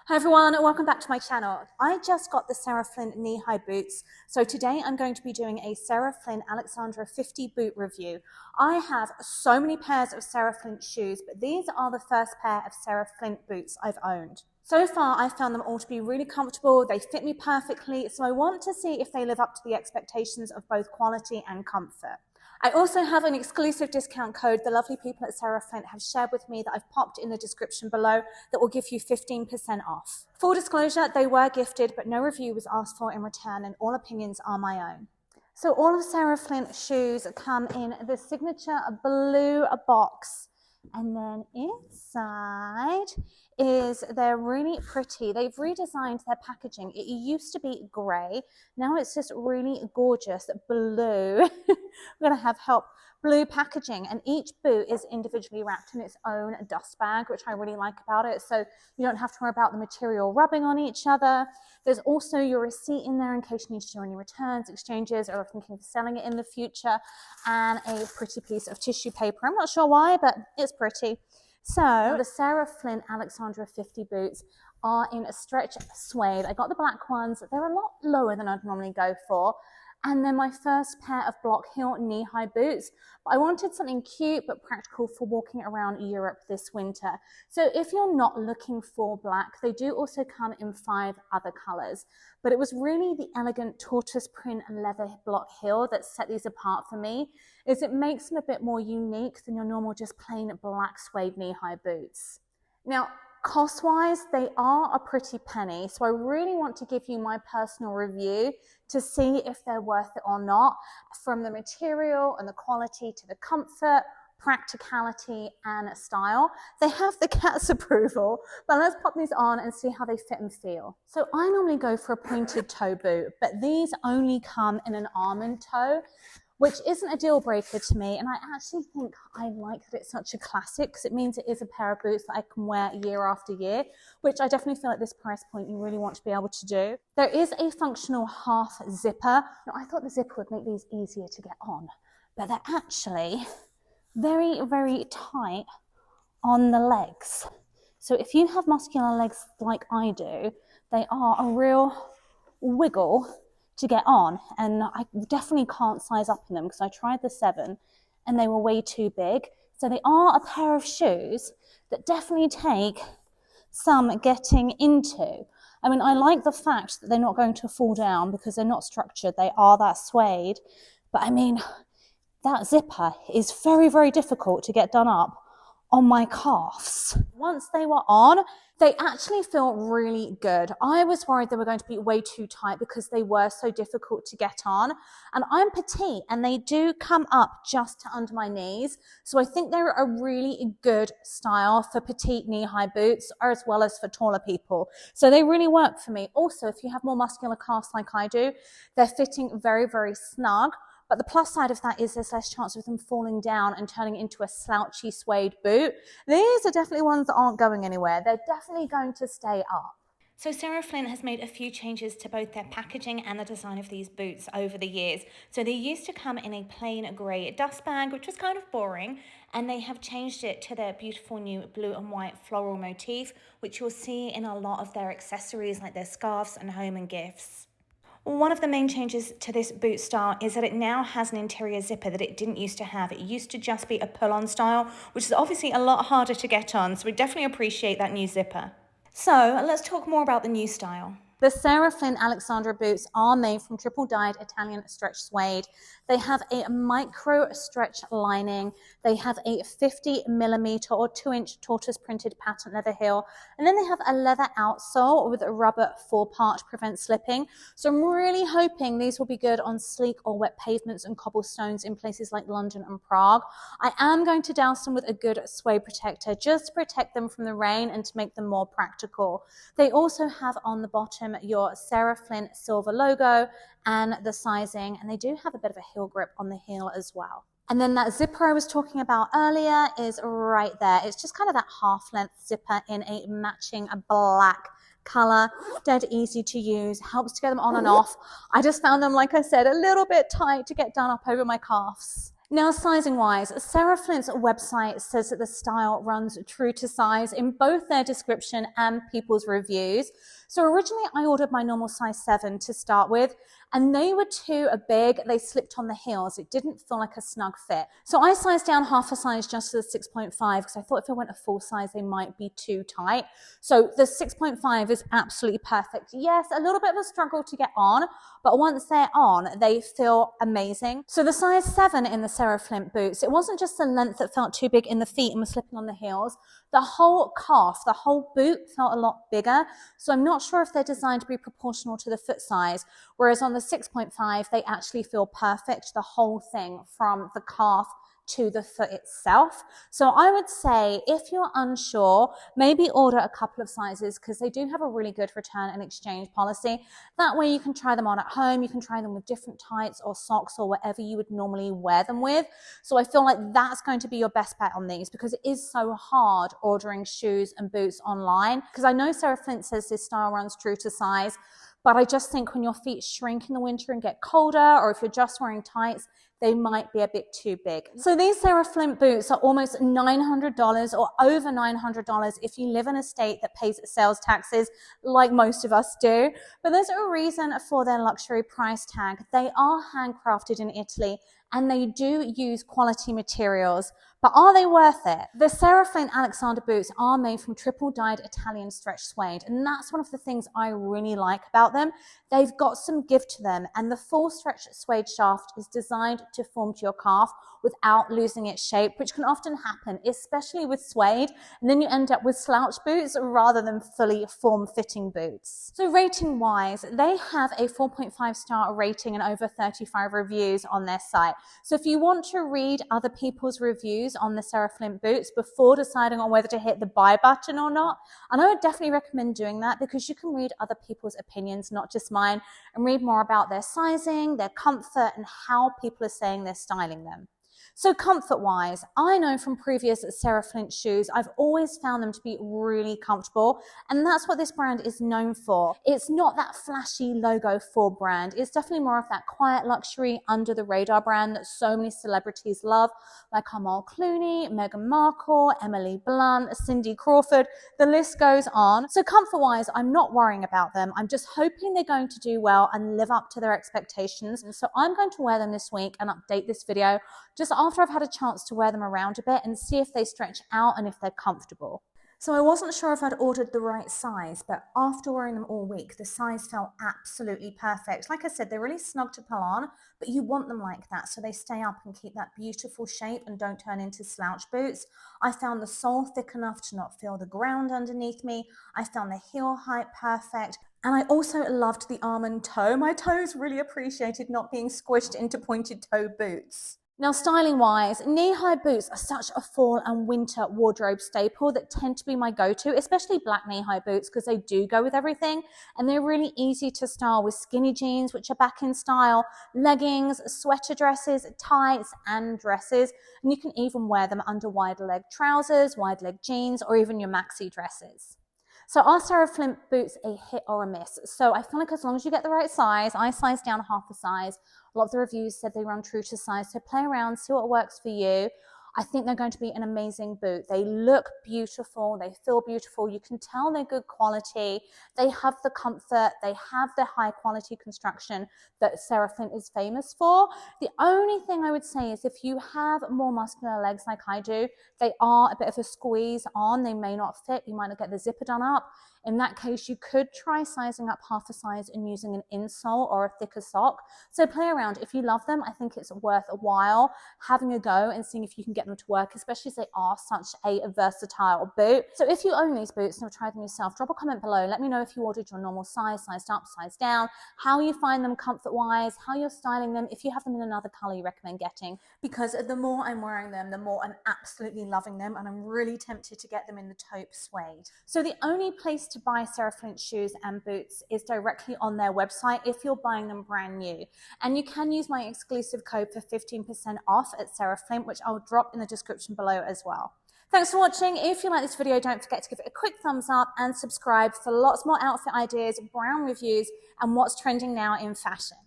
Hi everyone, welcome back to my channel. I just got the Sarah Flint knee-high boots, so today I'm going to be doing a Sarah Flint Alexandra 50 boot review. I have so many pairs of Sarah Flint shoes, but these are the first pair of Sarah Flint boots I've owned. So far, I've found them all to be really comfortable, they fit me perfectly, so I want to see if they live up to the expectations of both quality and comfort. I also have an exclusive discount code the lovely people at Sarah Flint have shared with me that I've popped in the description below that will give you 15% off. Full disclosure, they were gifted, but no review was asked for in return and all opinions are my own. So all of Sarah Flint's shoes come in the signature blue box, and then inside they're really pretty. They've redesigned their packaging. It used to be grey. Now it's just really gorgeous blue. We're going to have blue packaging, and each boot is individually wrapped in its own dust bag, which I really like about it. So you don't have to worry about the material rubbing on each other. There's also your receipt in there in case you need to do any returns, exchanges, or thinking of selling it in the future, and a pretty piece of tissue paper. I'm not sure why, but it's pretty. So the Sarah Flint Alexandra 50 boots are in a stretch suede. I got the black ones. They're a lot lower than I'd normally go for. And then my first pair of block heel knee-high boots. But I wanted something cute but practical for walking around Europe this winter. So if you're not looking for black, they do also come in 5 other colors. But it was really the elegant tortoise print leather block heel that set these apart for me, is it makes them a bit more unique than your normal just plain black suede knee-high boots. Now, cost-wise, they are a pretty penny, so I really want to give you my personal review to see if they're worth it or not, from the material and the quality to the comfort, practicality and style. They have the cat's approval, but let's pop these on and see how they fit and feel. So I normally go for a pointed toe boot, but these only come in an almond toe, which isn't a deal breaker to me, and I actually think I like that it's such a classic because it means it is a pair of boots that I can wear year after year, which I definitely feel at this price point you really want to be able to do. There is a functional half zipper. Now, I thought the zipper would make these easier to get on, but they're actually very, very tight on the legs. So if you have muscular legs like I do, they are a real wiggle to get on, and I definitely can't size up in them because I tried the 7 and they were way too big. So they are a pair of shoes that definitely take some getting into. I mean, I like the fact that they're not going to fall down because they're not structured. They are that suede, but I mean, that zipper is very, very difficult to get done up on my calves. Once they were on, they actually feel really good. I was worried they were going to be way too tight because they were so difficult to get on. And I'm petite and they do come up just to under my knees. So I think they're a really good style for petite knee-high boots as well as for taller people. So they really work for me. Also, if you have more muscular calves like I do, they're fitting very, very snug. But the plus side of that is there's less chance of them falling down and turning into a slouchy suede boot. These are definitely ones that aren't going anywhere. They're definitely going to stay up. So Sarah Flint has made a few changes to both their packaging and the design of these boots over the years. So they used to come in a plain grey dust bag, which was kind of boring, and they have changed it to their beautiful new blue and white floral motif, which you'll see in a lot of their accessories like their scarves and home and gifts. One of the main changes to this boot style is that it now has an interior zipper that it didn't used to have. It used to just be a pull-on style, which is obviously a lot harder to get on, so we definitely appreciate that new zipper. So let's talk more about the new style. The Sarah Flint Alexandra boots are made from triple-dyed Italian stretch suede. They have a micro stretch lining. They have a 50mm or 2-inch tortoise printed patent leather heel. And then they have a leather outsole with a rubber forepart to prevent slipping. So I'm really hoping these will be good on sleek or wet pavements and cobblestones in places like London and Prague. I am going to douse them with a good suede protector just to protect them from the rain and to make them more practical. They also have on the bottom your Sarah Flint silver logo and the sizing, and they do have a bit of a heel grip on the heel as well. And then that zipper I was talking about earlier is right there. It's just kind of that half-length zipper in a matching black color, dead easy to use, helps to get them on and off. I just found them, like I said, a little bit tight to get done up over my calves. Now, sizing wise, Sarah Flint's website says that the style runs true to size in both their description and people's reviews. So originally I ordered my normal size 7 to start with, and they were too big. They slipped on the heels. It didn't feel like a snug fit. So I sized down half a size just to the 6.5 because I thought if I went a full size, they might be too tight. So the 6.5 is absolutely perfect. Yes, a little bit of a struggle to get on, but once they're on, they feel amazing. So the size 7 in the Sarah Flint boots, it wasn't just the length that felt too big in the feet and was slipping on the heels. The whole calf, the whole boot felt a lot bigger. So I'm not sure if they're designed to be proportional to the foot size, whereas on the 6.5, they actually feel perfect, the whole thing from the calf to the foot itself. So I would say if you're unsure, maybe order a couple of sizes because they do have a really good return and exchange policy. That way you can try them on at home, you can try them with different tights or socks or whatever you would normally wear them with. So I feel like that's going to be your best bet on these because it is so hard ordering shoes and boots online. Because I know Sarah Flint says this style runs true to size, but I just think when your feet shrink in the winter and get colder, or if you're just wearing tights, they might be a bit too big. So these Sarah Flint boots are almost $900 or over $900 if you live in a state that pays sales taxes like most of us do. But there's a reason for their luxury price tag. They are handcrafted in Italy and they do use quality materials. But are they worth it? The Sarah Flint Alexandra boots are made from triple dyed Italian stretch suede, and that's one of the things I really like about them. They've got some give to them, and the full stretch suede shaft is designed to form to your calf without losing its shape, which can often happen, especially with suede, and then you end up with slouch boots rather than fully form-fitting boots. So rating-wise, they have a 4.5-star rating and over 35 reviews on their site. So if you want to read other people's reviews on the Sarah Flint boots before deciding on whether to hit the buy button or not, and I would definitely recommend doing that because you can read other people's opinions, not just mine, and read more about their sizing, their comfort, and how people are saying they're styling them. So comfort-wise, I know from previous Sarah Flint shoes, I've always found them to be really comfortable, and that's what this brand is known for. It's not that flashy logo for brand. It's definitely more of that quiet luxury under the radar brand that so many celebrities love, like Amal Clooney, Meghan Markle, Emily Blunt, Cindy Crawford, the list goes on. So comfort-wise, I'm not worrying about them. I'm just hoping they're going to do well and live up to their expectations. And so I'm going to wear them this week and update this video just after I've had a chance to wear them around a bit and see if they stretch out and if they're comfortable. So I wasn't sure if I'd ordered the right size, but after wearing them all week, the size felt absolutely perfect. Like I said, they're really snug to pull on, but you want them like that so they stay up and keep that beautiful shape and don't turn into slouch boots. I found the sole thick enough to not feel the ground underneath me. I found the heel height perfect. And I also loved the almond toe. My toes really appreciated not being squished into pointed toe boots. Now, styling-wise, knee-high boots are such a fall and winter wardrobe staple that tend to be my go-to, especially black knee-high boots because they do go with everything, and they're really easy to style with skinny jeans, which are back in style, leggings, sweater dresses, tights, and dresses, and you can even wear them under wide-leg trousers, wide-leg jeans, or even your maxi dresses. So are Sarah Flint boots a hit or a miss? So I feel like as long as you get the right size, I sized down half a size. A lot of the reviews said they run true to size, so play around, see what works for you. I think they're going to be an amazing boot. They look beautiful, they feel beautiful, you can tell they're good quality, they have the comfort, they have the high quality construction that Sarah Flint is famous for. The only thing I would say is if you have more muscular legs like I do, they are a bit of a squeeze on, they may not fit, you might not get the zipper done up. In that case, you could try sizing up half a size and using an insole or a thicker sock. So play around. If you love them, I think it's worth a while having a go and seeing if you can get them to work, especially as they are such a versatile boot. So if you own these boots and have tried them yourself, drop a comment below. Let me know if you ordered your normal size, sized up, sized down, how you find them comfort-wise, how you're styling them, if you have them in another color you recommend getting. Because the more I'm wearing them, the more I'm absolutely loving them, and I'm really tempted to get them in the taupe suede. So the only place to buy Sarah Flint shoes and boots is directly on their website if you're buying them brand new. And you can use my exclusive code for 15% off at Sarah Flint, which I'll drop in the description below as well. Thanks for watching. If you like this video, don't forget to give it a quick thumbs up and subscribe for lots more outfit ideas, brand reviews, and what's trending now in fashion.